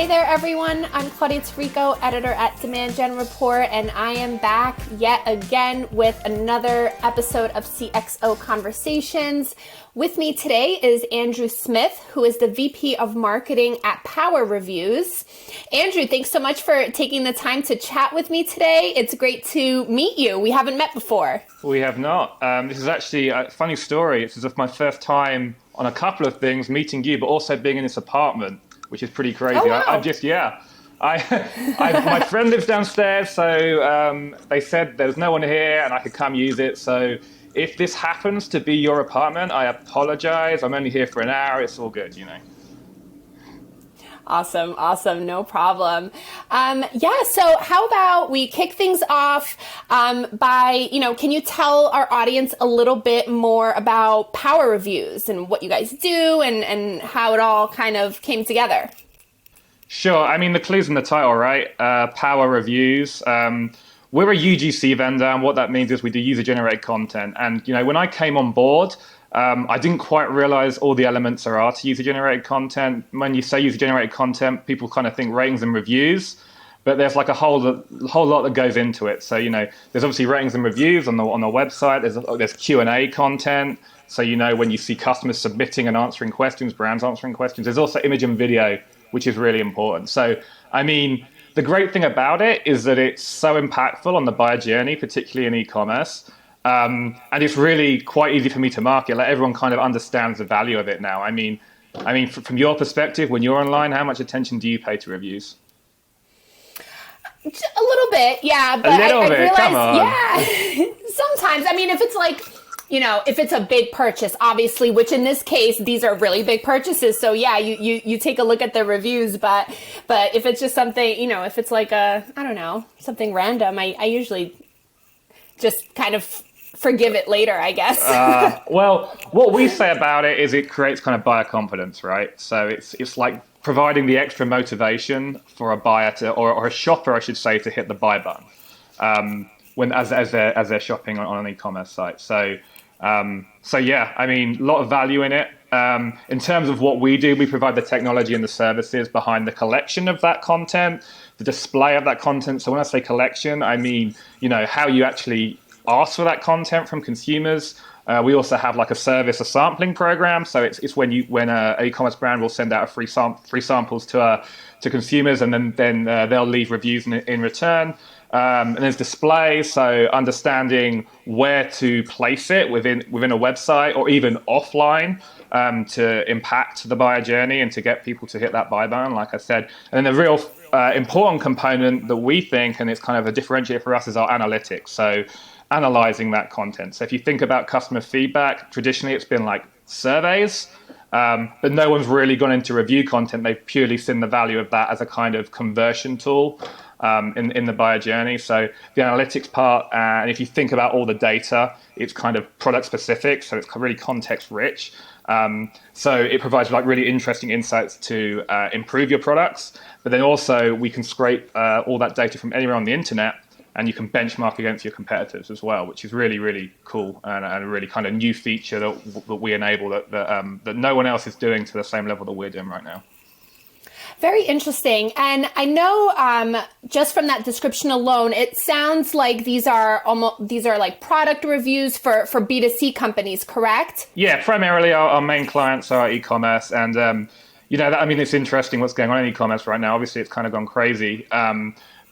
Hey there, everyone. I'm Klaudia Tirico, editor at Demand Gen Report, and I am back yet again with another episode of CXO Conversations. With me today is Andrew Smith, who is the VP of Marketing at PowerReviews. Andrew, thanks so much for taking the time to chat with me today. It's great to meet you. We haven't met before. We have not. This is actually a funny story. It's as if my first time on a couple of things, meeting you, but also being in this apartment, which is pretty crazy. Oh, wow. My friend lives downstairs, so they said there's no one here and I could come use it. So if this happens to be your apartment, I apologize. I'm only here for an hour. It's all good, you know. Awesome. No problem. So how about we kick things off by, can you tell our audience a little bit more about PowerReviews and what you guys do and how it all kind of came together? Sure. I mean, the clue's in the title, right? PowerReviews. We're a UGC vendor, and what that means is we do user-generated content. And, when I came on board, I didn't quite realize all the elements there are to user-generated content. When you say user-generated content, people kind of think ratings and reviews, but there's like a whole lot that goes into it. So, there's obviously ratings and reviews on the website. There's Q&A content. So, when you see customers submitting and answering questions, brands answering questions, there's also image and video, which is really important. So, I mean, the great thing about it is that it's so impactful on the buyer journey, particularly in e-commerce. And it's really quite easy for me to market. Like, everyone kind of understands the value of it now. I mean, from your perspective, when you're online, how much attention do you pay to reviews? A little bit, yeah. But I realize, come on. Yeah, sometimes. I mean, if it's like, if it's a big purchase, obviously, which in this case, these are really big purchases. So yeah, you take a look at the reviews, but if it's just something, if it's like something random, I usually just kind of forgive it later, I guess. Well, what we say about it is it creates kind of buyer confidence, right? So it's like providing the extra motivation for a buyer or a shopper, I should say, to hit the buy button as they're shopping on an e-commerce site. So yeah, I mean, a lot of value in it. In terms of what we do, we provide the technology and the services behind the collection of that content, the display of that content. So when I say collection, I mean, how you actually ask for that content from consumers. We also have like a sampling program. So it's when an e-commerce brand will send out free samples to consumers, and then they'll leave reviews in return. And there's display, so understanding where to place it within a website or even offline to impact the buyer journey and to get people to hit that buy button, like I said. And then the real important component that we think, and it's kind of a differentiator for us, is our analytics. So analyzing that content. So if you think about customer feedback, traditionally it's been like surveys, but no one's really gone into review content. They've purely seen the value of that as a kind of conversion tool in the buyer journey. So the analytics part, and if you think about all the data, it's kind of product specific, so it's really context rich. So it provides like really interesting insights to improve your products, but then also we can scrape all that data from anywhere on the internet, and you can benchmark against your competitors as well, which is really, really cool and a really kind of new feature that we enable that no one else is doing to the same level that we're doing right now. Very interesting. And I know just from that description alone, it sounds like these are like product reviews for B2C companies, correct? Yeah, primarily our main clients are e-commerce. And, it's interesting what's going on in e-commerce right now. Obviously, it's kind of gone crazy.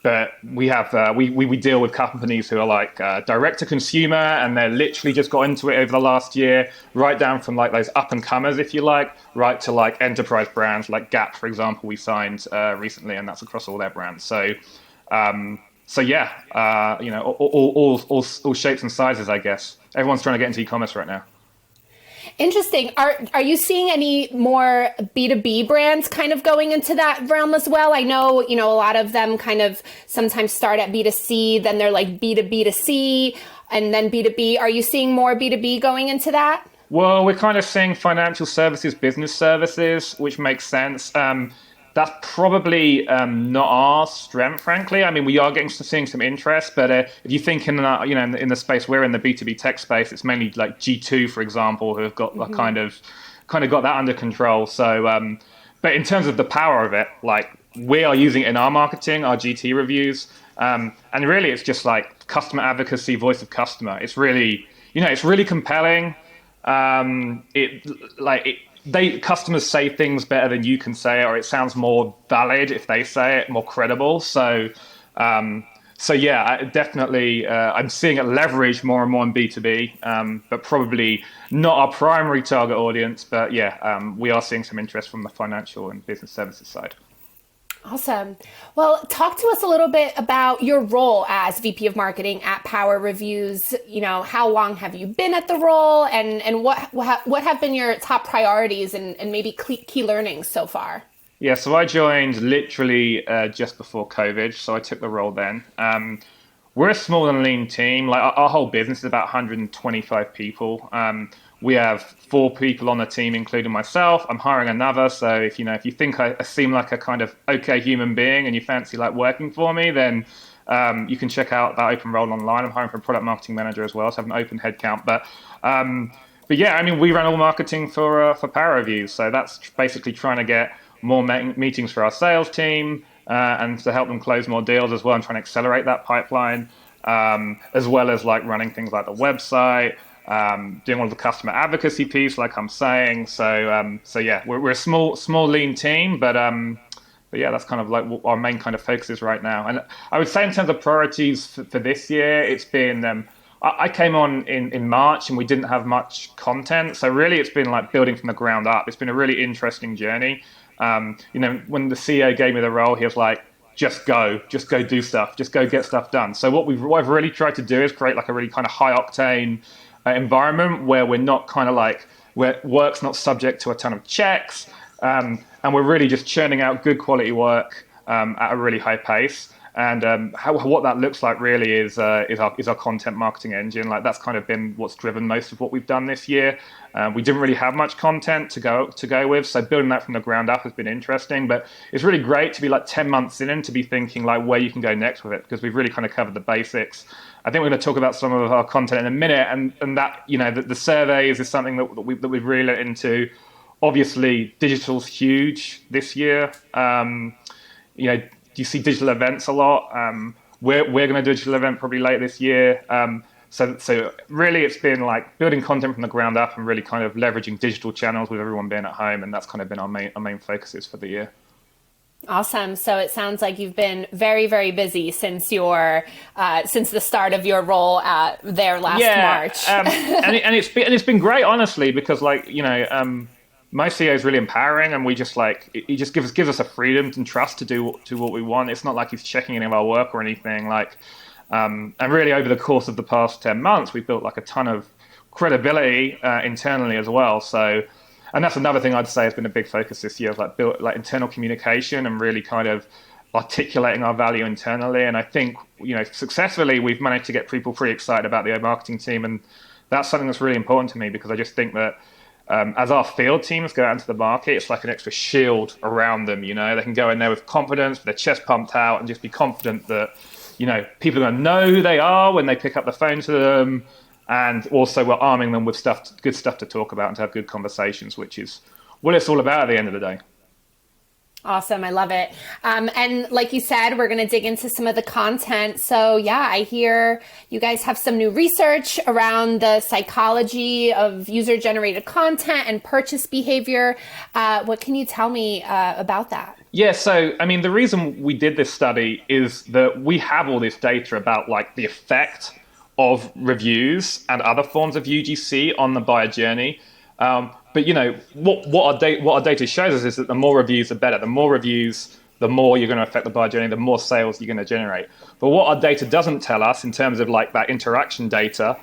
But we have we deal with companies who are like direct to consumer, and they're literally just got into it over the last year, right down from like those up and comers, if you like, right to like enterprise brands like Gap, for example, we signed recently, and that's across all their brands. So yeah, all shapes and sizes, I guess. Everyone's trying to get into e-commerce right now. Interesting. Are you seeing any more B2B brands kind of going into that realm as well? I know, a lot of them kind of sometimes start at B2C, then they're like B2B2C, and then B2B. Are you seeing more B2B going into that? Well, we're kind of seeing financial services, business services, which makes sense. That's probably not our strength, frankly. I mean, we are seeing some interest, but if you think in the space we're in, the B2B tech space, it's mainly like G2, for example, who have got kind of got that under control. So, but in terms of the power of it, like we are using it in our marketing, our GT reviews. And really it's just like customer advocacy, voice of customer. It's really, it's really compelling. Customers say things better than you can say it, or it sounds more valid if they say it, more credible. So yeah, definitely, I'm seeing it leveraged more and more in B2B, but probably not our primary target audience. But yeah, we are seeing some interest from the financial and business services side. Awesome. Well, talk to us a little bit about your role as VP of Marketing at PowerReviews. How long have you been at the role, and what have been your top priorities and maybe key learnings so far? Yeah, so I joined literally just before COVID, so I took the role then. We're a small and lean team. Like our whole business is about 125 people. We have 4 people on the team, including myself. I'm hiring another. So if you think I seem like a kind of okay human being and you fancy like working for me, then you can check out that open role online. I'm hiring for a product marketing manager as well, so I have an open headcount. But yeah, I mean, we run all marketing for PowerReviews. So that's basically trying to get more meetings for our sales team and to help them close more deals as well, and trying to accelerate that pipeline, as well as like running things like the website, doing all the customer advocacy piece, like I'm saying. So yeah, we're a small lean team, but yeah, that's kind of like what our main kind of focus is right now. And I would say in terms of priorities for this year, it's been I came on in March and we didn't have much content, so really it's been like building from the ground up. It's been a really interesting journey. When the CEO gave me the role, he was like, just go do stuff, just go get stuff done. So what I've really tried to do is create like a really kind of high octane environment where we're not kind of like, where work's not subject to a ton of checks, and we're really just churning out good quality work at a really high pace. And what that looks like really is our content marketing engine. Like that's kind of been what's driven most of what we've done this year. We didn't really have much content to go with, so building that from the ground up has been interesting. But it's really great to be like 10 months in and to be thinking like where you can go next with it, because we've really kind of covered the basics. I think we're going to talk about some of our content in a minute, and that the surveys is something that we've really let into. Obviously, digital's huge this year. You see digital events a lot. We're going to do a digital event probably later this year. So really it's been like building content from the ground up and really kind of leveraging digital channels with everyone being at home. And that's kind of been our main focuses for the year. Awesome. So it sounds like you've been very, very busy since the start of your role there last March. and it's been great, honestly, because my CEO is really empowering, and we just he just gives us a freedom and trust to do what we want. It's not like he's checking any of our work or anything. And really over the course of the past 10 months, we've built like a ton of credibility internally as well. So, and that's another thing I'd say has been a big focus this year, is built internal communication and really kind of articulating our value internally. And I think successfully we've managed to get people pretty excited about the marketing team, and that's something that's really important to me, because I just think that. As our field teams go out into the market, it's like an extra shield around them. They can go in there with confidence, with their chest pumped out, and just be confident that, people are going to know who they are when they pick up the phone to them. And also we're arming them with good stuff to talk about and to have good conversations, which is what it's all about at the end of the day. Awesome. I love it. And like you said, we're going to dig into some of the content. So yeah, I hear you guys have some new research around the psychology of user-generated content and purchase behavior. What can you tell me about that? Yeah, so I mean, the reason we did this study is that we have all this data about the effect of reviews and other forms of UGC on the buyer journey. But what our data shows us is that the more reviews, the better. The more reviews, the more you're going to affect the buyer journey, the more sales you're going to generate. But what our data doesn't tell us in terms of that interaction data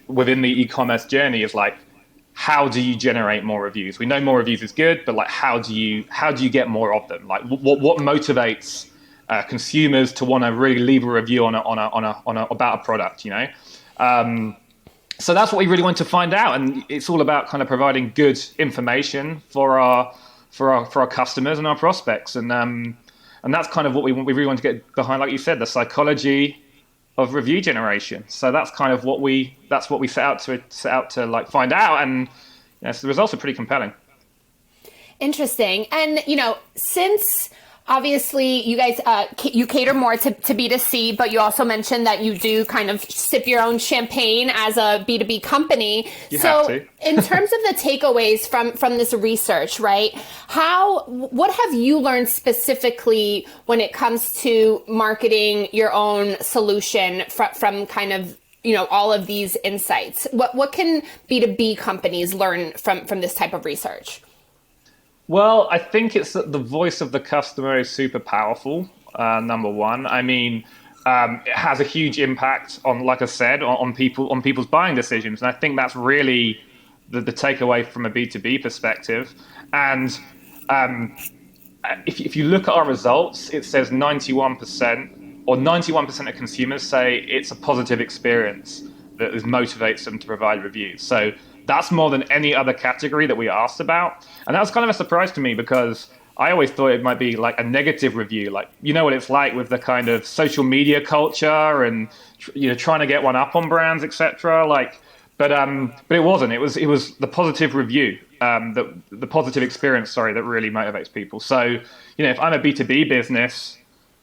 within the e-commerce journey is how do you generate more reviews? We know more reviews is good, but how do you get more of them? What motivates consumers to want to really leave a review about a product? So that's what we really want to find out, and it's all about kind of providing good information for our customers and our prospects, and that's kind of what we really want to get behind, like you said, the psychology of review generation. So that's kind of what we set out to find out, and so the results are pretty compelling. Interesting. And since Obviously, you guys, you cater more to B2C, but you also mentioned that you do kind of sip your own champagne as a B2B company. You have to. In terms of the takeaways from this research, right? What have you learned specifically when it comes to marketing your own solution from kind of, all of these insights? What can B2B companies learn from this type of research? Well, I think it's that the voice of the customer is super powerful, number one. I mean, it has a huge impact on, like I said, on people's buying decisions. And I think that's really the takeaway from a B2B perspective. And if you look at our results, it says 91% of consumers say it's a positive experience that motivates them to provide reviews. So that's more than any other category that we asked about. And that was kind of a surprise to me because I always thought it might be like a negative review. Like, you know what it's like with the kind of social media culture and, trying to get one up on brands, etc. But it wasn't. It was the positive review, the positive experience, that really motivates people. So, if I'm a B2B business,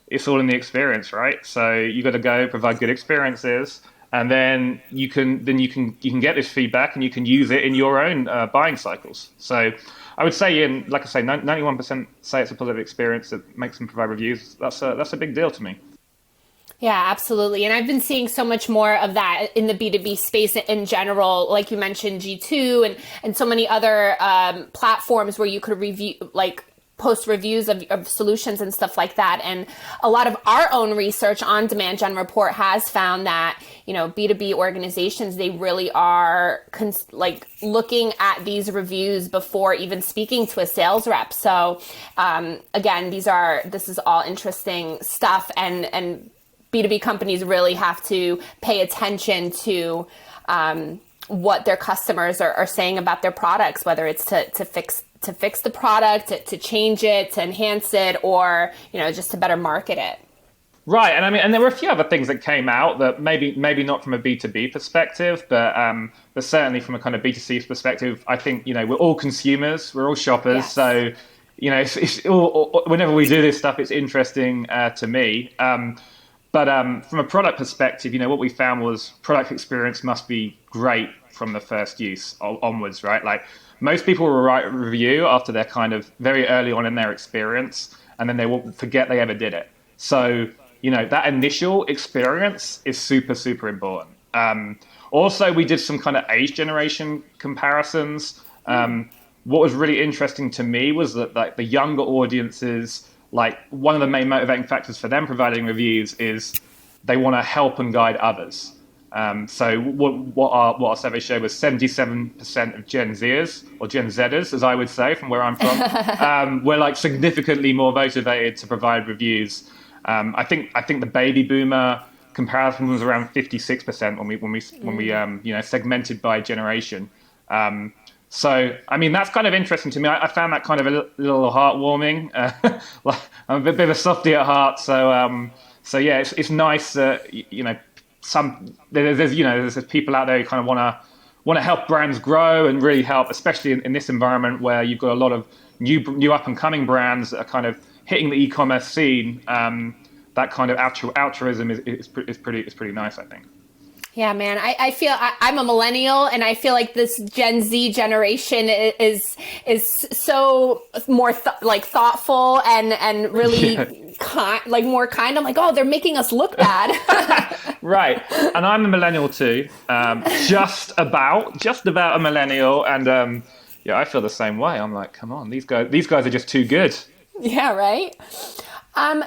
it's all in the experience, right? So you got to go provide good experiences. And then you can get this feedback and you can use it in your own buying cycles. So I would say, 91% say it's a positive experience that makes them provide reviews. That's a big deal to me. Yeah, absolutely. And I've been seeing so much more of that in the B2B space in general. Like you mentioned, G2 and so many other platforms where you could review, post reviews of solutions and stuff like that. And a lot of our own research on Demand Gen Report has found that, B2B organizations, they really are looking at these reviews before even speaking to a sales rep. So again, this is all interesting stuff, and B2B companies really have to pay attention to what their customers are saying about their products, whether it's to fix the product, to change it, to enhance it, or just to better market it. Right, and there were a few other things that came out that maybe not from a B2B perspective, but certainly from a kind of B2C perspective. I think we're all consumers, we're all shoppers, yes. So it's all, whenever we do this stuff, it's interesting to me. But from a product perspective, what we found was product experience must be great from the first use onwards, right? Like, most people will write a review after they're kind of very early on in their experience, and then they will forget they ever did it. So, that initial experience is super, super important. Also, we did some kind of age generation comparisons. What was really interesting to me was that the younger audiences, one of the main motivating factors for them providing reviews is they want to help and guide others. So what our survey showed was 77% of Gen Zers, or Gen Zers, as I would say, from where I'm from, were significantly more motivated to provide reviews. I think the baby boomer comparison was around 56% when we segmented by generation. So that's kind of interesting to me. I found that kind of a little heartwarming. I'm a bit of a softie at heart, so yeah, it's nice that there's people out there who kind of want to help brands grow and really help, especially in this environment where you've got a lot of new up and coming brands that are kind of hitting the e-commerce scene. That kind of altruism is pretty nice, I think. Yeah, man, I feel I'm a millennial, and I feel like this Gen Z generation is so more thoughtful and really more kind. I'm like, oh, they're making us look bad. Right, and I'm a millennial too, just about a millennial, and I feel the same way. I'm like, come on, these guys are just too good. Yeah, right.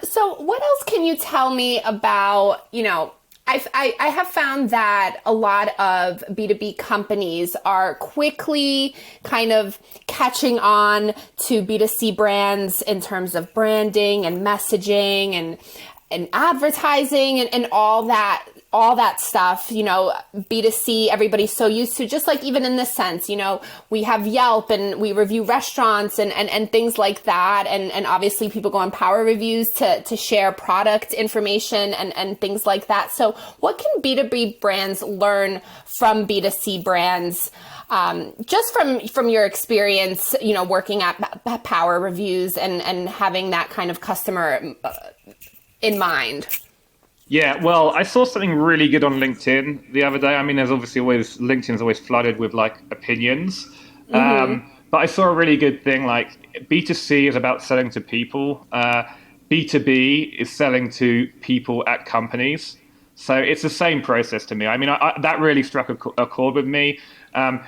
So what else can you tell me about, I have found that a lot of B2B companies are quickly kind of catching on to B2C brands in terms of branding and messaging and advertising and all that all that stuff, B2C, everybody's so used to, just like even in this sense, we have Yelp and we review restaurants and things like that. And obviously people go on PowerReviews to share product information and things like that. So what can B2B brands learn from B2C brands? Just from your experience, working at PowerReviews and having that kind of customer in mind. Yeah, well, I saw something really good on LinkedIn the other day. I mean, there's obviously always, LinkedIn's always flooded with like opinions. But I saw a really good thing, like B2C is about selling to people. B2B is selling to people at companies. So it's the same process to me. I mean, that really struck a chord with me.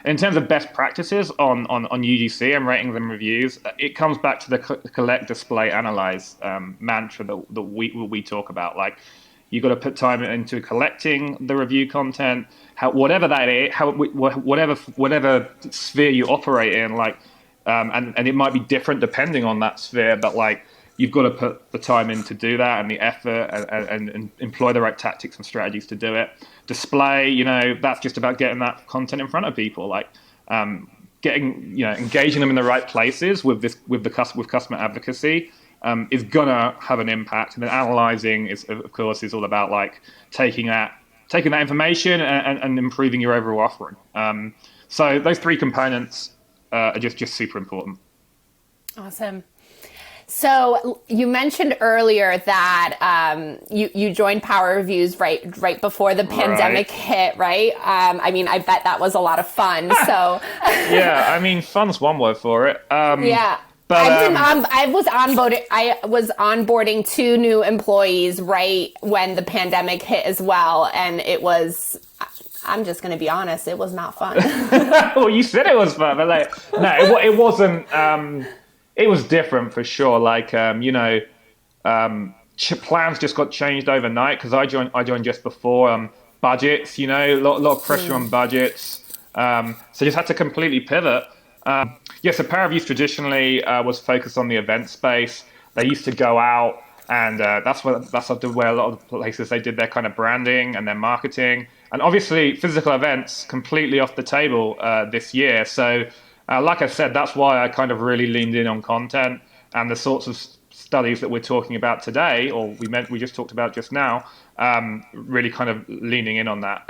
In terms of best practices on UGC and ratings and reviews, it comes back to the collect, display, analyze mantra that we talk about. Like, you've got to put time into collecting the review content, whatever that is, whatever sphere you operate in. Like, and it might be different depending on that sphere, but like, you've got to put the time in to do that and the effort and employ the right tactics and strategies to do it. Display, that's just about getting that content in front of people, like engaging them in the right places with customer advocacy is gonna have an impact. And then analyzing is, of course, all about like taking that information and improving your overall offering. So those three components are just super important. Awesome. So you mentioned earlier that you joined PowerReviews right before the pandemic hit, right? I mean, I bet that was a lot of fun. So yeah, I mean, fun's one word for it. Yeah. But I was onboarding 2 new employees right when the pandemic hit as well, and it was. I'm just going to be honest, it was not fun. Well, you said it was fun, but like, no, it wasn't. It was different for sure. Like, plans just got changed overnight because I joined just before budgets. A lot of pressure on budgets. So just had to completely pivot. So PowerReviews traditionally was focused on the event space. They used to go out, and that's where a lot of the places they did their kind of branding and their marketing. And obviously, physical events completely off the table this year. So, like I said, that's why I kind of really leaned in on content and the sorts of studies that we're talking about today, or we just talked about just now. Really kind of leaning in on that.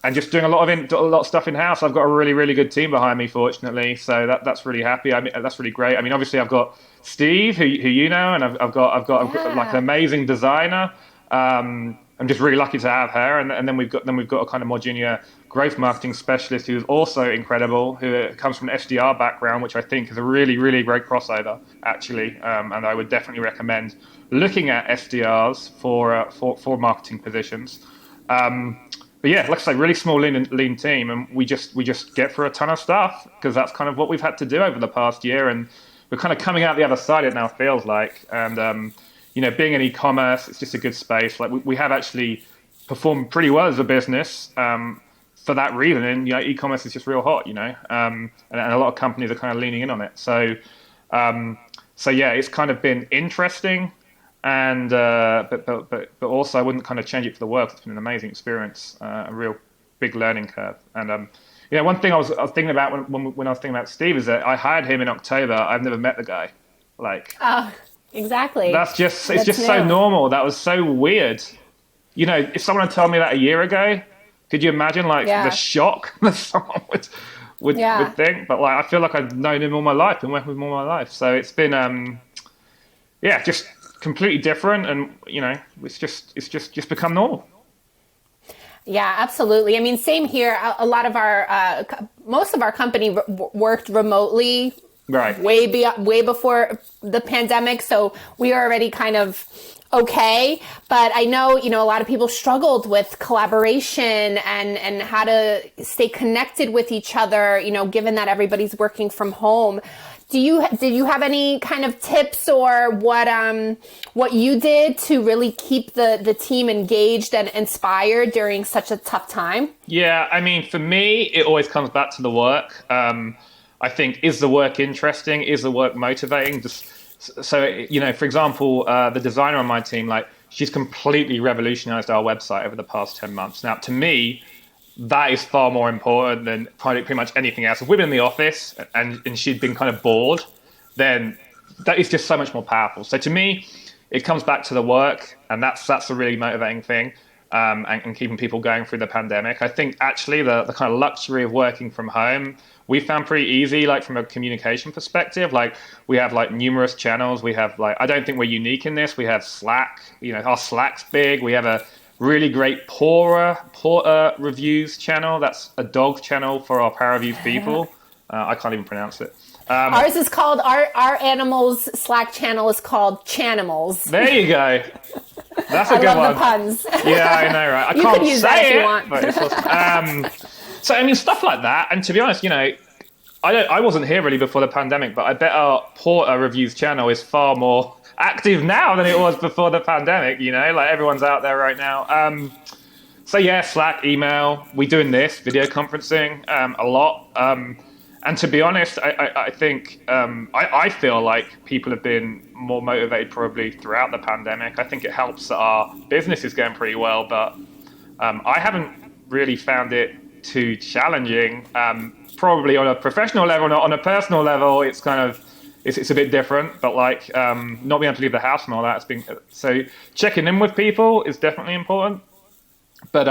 And just doing a lot of stuff in house. I've got a really, really good team behind me, fortunately. So that's really happy. I mean, that's really great. I mean, obviously, I've got Steve, who and I've got like an amazing designer. I'm just really lucky to have her. And then we've got a kind of more junior growth marketing specialist who's also incredible, who comes from an SDR background, which I think is a really, really great crossover, actually. And I would definitely recommend looking at SDRs for marketing positions. But yeah, like I say, really small, lean team, and we just get through a ton of stuff because that's kind of what we've had to do over the past year, and we're kind of coming out the other side. It now feels like, and being in e-commerce, it's just a good space. Like we have actually performed pretty well as a business for that reason, and e-commerce is just real hot, and a lot of companies are kind of leaning in on it. So yeah, it's kind of been interesting. And but also I wouldn't kind of change it for the world. It's been an amazing experience, a real big learning curve. And one thing I was thinking about when I was thinking about Steve is that I hired him in October. I've never met the guy. Like, exactly. It's just so normal. That was so weird. If someone had told me that a year ago, could you imagine the shock that someone would think? But like, I feel like I've known him all my life and worked with him all my life. So it's been just completely different, and it's just become normal. Yeah, absolutely. I mean, same here. A lot of our most of our company worked remotely, right, way before the pandemic, so we are already kind of okay. But I know a lot of people struggled with collaboration and how to stay connected with each other, given that everybody's working from home. Did you have any kind of tips or what you did to really keep the team engaged and inspired during such a tough time? Yeah, I mean, for me, it always comes back to the work. I think, is the work interesting? Is the work motivating? For example, the designer on my team, like, she's completely revolutionized our website over the past 10 months. Now, to me, that is far more important than pretty much anything else. If we've been in the office and she'd been kind of bored, then that is just so much more powerful. So to me, it comes back to the work, and that's a really motivating thing, and keeping people going through the pandemic. I think actually the kind of luxury of working from home, we found pretty easy, like from a communication perspective. Like we have like numerous channels. We have like, I don't think we're unique in this. We have Slack, our Slack's big. We have a really great PowerReviews channel. That's a dog channel for our PowerReviews people. I can't even pronounce it. Ours is called, our animals Slack channel is called Chanimals. There you go. That's a good one. I love the puns. Yeah, I know, right? I can't use say that if you want. But it's awesome. So, I mean, stuff like that. And to be honest, I wasn't here really before the pandemic, but I bet our PowerReviews channel is far more active now than it was before the pandemic, like everyone's out there right now. So yeah, Slack, email, we're doing this, video conferencing a lot. And to be honest, I think, I feel like people have been more motivated probably throughout the pandemic. I think it helps that our business is going pretty well, but I haven't really found it too challenging. Probably on a professional level, not on a personal level, it's kind of, it's a bit different, but like not being able to leave the house and all that, so checking in with people is definitely important. But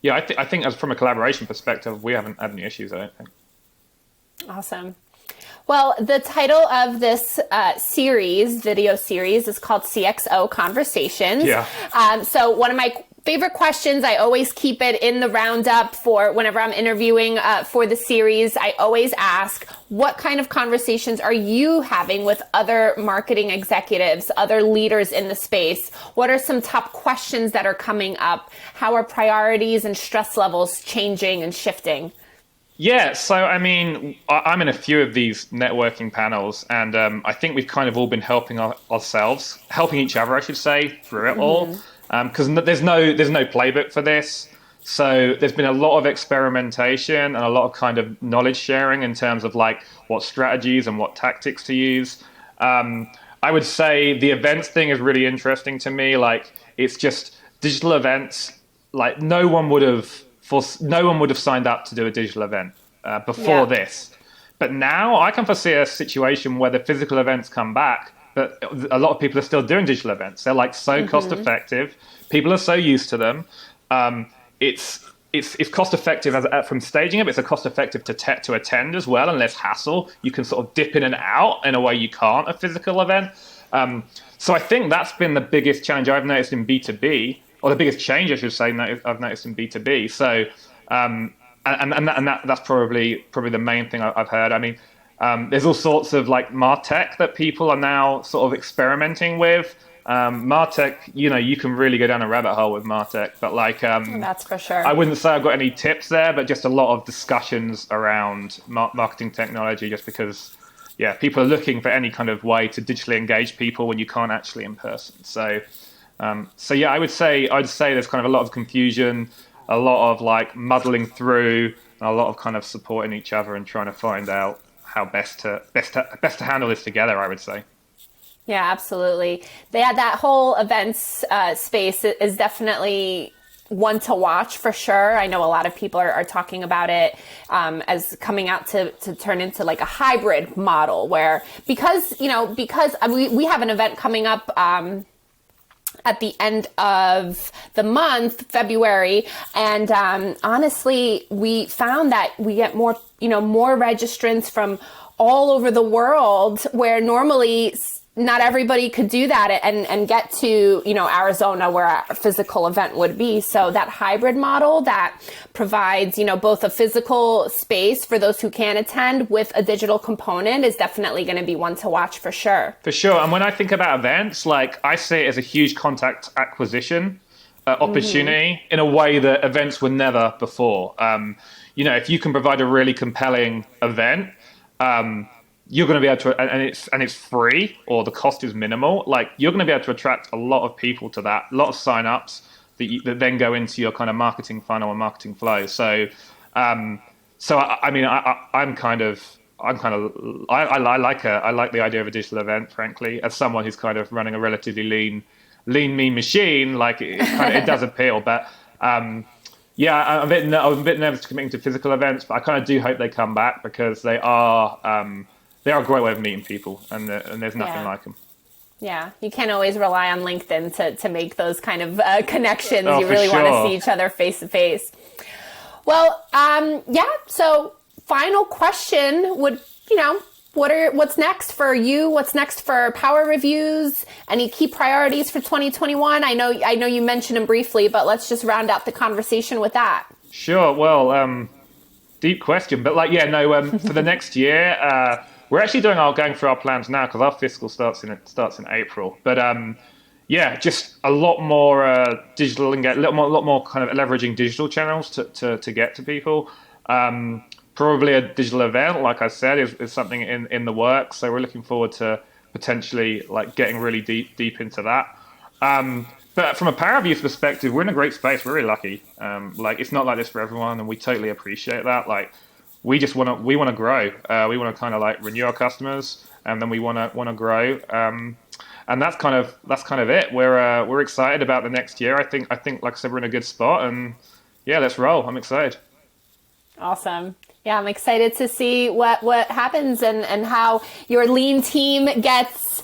yeah, I think as from a collaboration perspective, we haven't had any issues, I don't think. Awesome. Well, the title of this video series is called CXO Conversations. Yeah. So one of my favorite questions, I always keep it in the roundup for whenever I'm interviewing for the series. I always ask, what kind of conversations are you having with other marketing executives, other leaders in the space? What are some top questions that are coming up? How are priorities and stress levels changing and shifting? Yeah, so I mean, I'm in a few of these networking panels, and I think we've kind of all been helping ourselves, helping each other, I should say, through it all. Because there's no playbook for this. So there's been a lot of experimentation and a lot of kind of knowledge sharing in terms of like what strategies and what tactics to use. I would say the events thing is really interesting to me. Like it's just digital events. Like no one would have signed up to do a digital event before this. But now I can foresee a situation where the physical events come back, but a lot of people are still doing digital events. They're like so cost effective. People are so used to them. It's cost effective from staging it, but it's cost effective to attend as well, and less hassle. You can sort of dip in and out in a way you can't a physical event. So I think that's been the biggest challenge I've noticed in B2B, or the biggest change I should say I've noticed in B2B. So that's probably the main thing I've heard. I mean, there's all sorts of like martech that people are now sort of experimenting with. Martech, you can really go down a rabbit hole with martech, but like that's for sure. I wouldn't say I've got any tips there, but just a lot of discussions around marketing technology, just because people are looking for any kind of way to digitally engage people when you can't actually in person. So I would say there's kind of a lot of confusion, a lot of like muddling through, and a lot of kind of supporting each other and trying to find out how best to handle this together, I would say. Yeah, absolutely. That whole events space is definitely one to watch for sure. I know a lot of people are talking about it as coming out to turn into like a hybrid model where because we have an event coming up at the end of the month, February. And honestly, we found that we get more registrants from all over the world, where normally not everybody could do that and get to, Arizona where a physical event would be. So that hybrid model that provides, both a physical space for those who can attend with a digital component is definitely going to be one to watch for sure. For sure. And when I think about events, like I see it as a huge contact acquisition opportunity in a way that events were never before. If you can provide a really compelling event, you're going to be able to, and it's free or the cost is minimal. Like you're going to be able to attract a lot of people to that, a lot of signups that then go into your kind of marketing funnel and marketing flow. So, I like the idea of a digital event, frankly, as someone who's kind of running a relatively lean lean mean machine, like it does appeal. But yeah, I'm a bit nervous to committing to physical events, but I kind of do hope they come back because they are a great way of meeting people, and there's nothing like them. Yeah, you can't always rely on LinkedIn to make those kind of connections. Oh, you really want to sure. see each other face to face. Well, so final question would, what's next for you? What's next for PowerReviews? Any key priorities for 2021? I know you mentioned them briefly, but let's just round out the conversation with that. Sure. Well, deep question, but for the next year, we're actually going through our plans now because our fiscal starts in April. But just a lot more digital and get a lot more kind of leveraging digital channels to get to people. Probably a digital event, like I said, is something in the works. So we're looking forward to potentially getting really deep into that. But from a PowerReviews perspective, we're in a great space. We're really lucky. It's not like this for everyone, and we totally appreciate that. We want to grow. We want to kind of renew our customers, and then we want to grow. And that's kind of it. We're excited about the next year. I think like I said, we're in a good spot, and yeah, let's roll. I'm excited. Awesome. Yeah, I'm excited to see what happens and how your lean team gets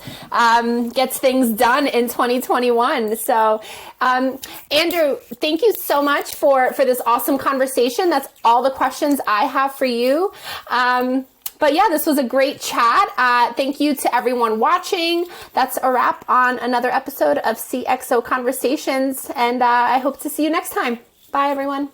things done in 2021. So, Andrew, thank you so much for this awesome conversation. That's all the questions I have for you. But yeah, this was a great chat. Thank you to everyone watching. That's a wrap on another episode of CXO Conversations, and I hope to see you next time. Bye, everyone.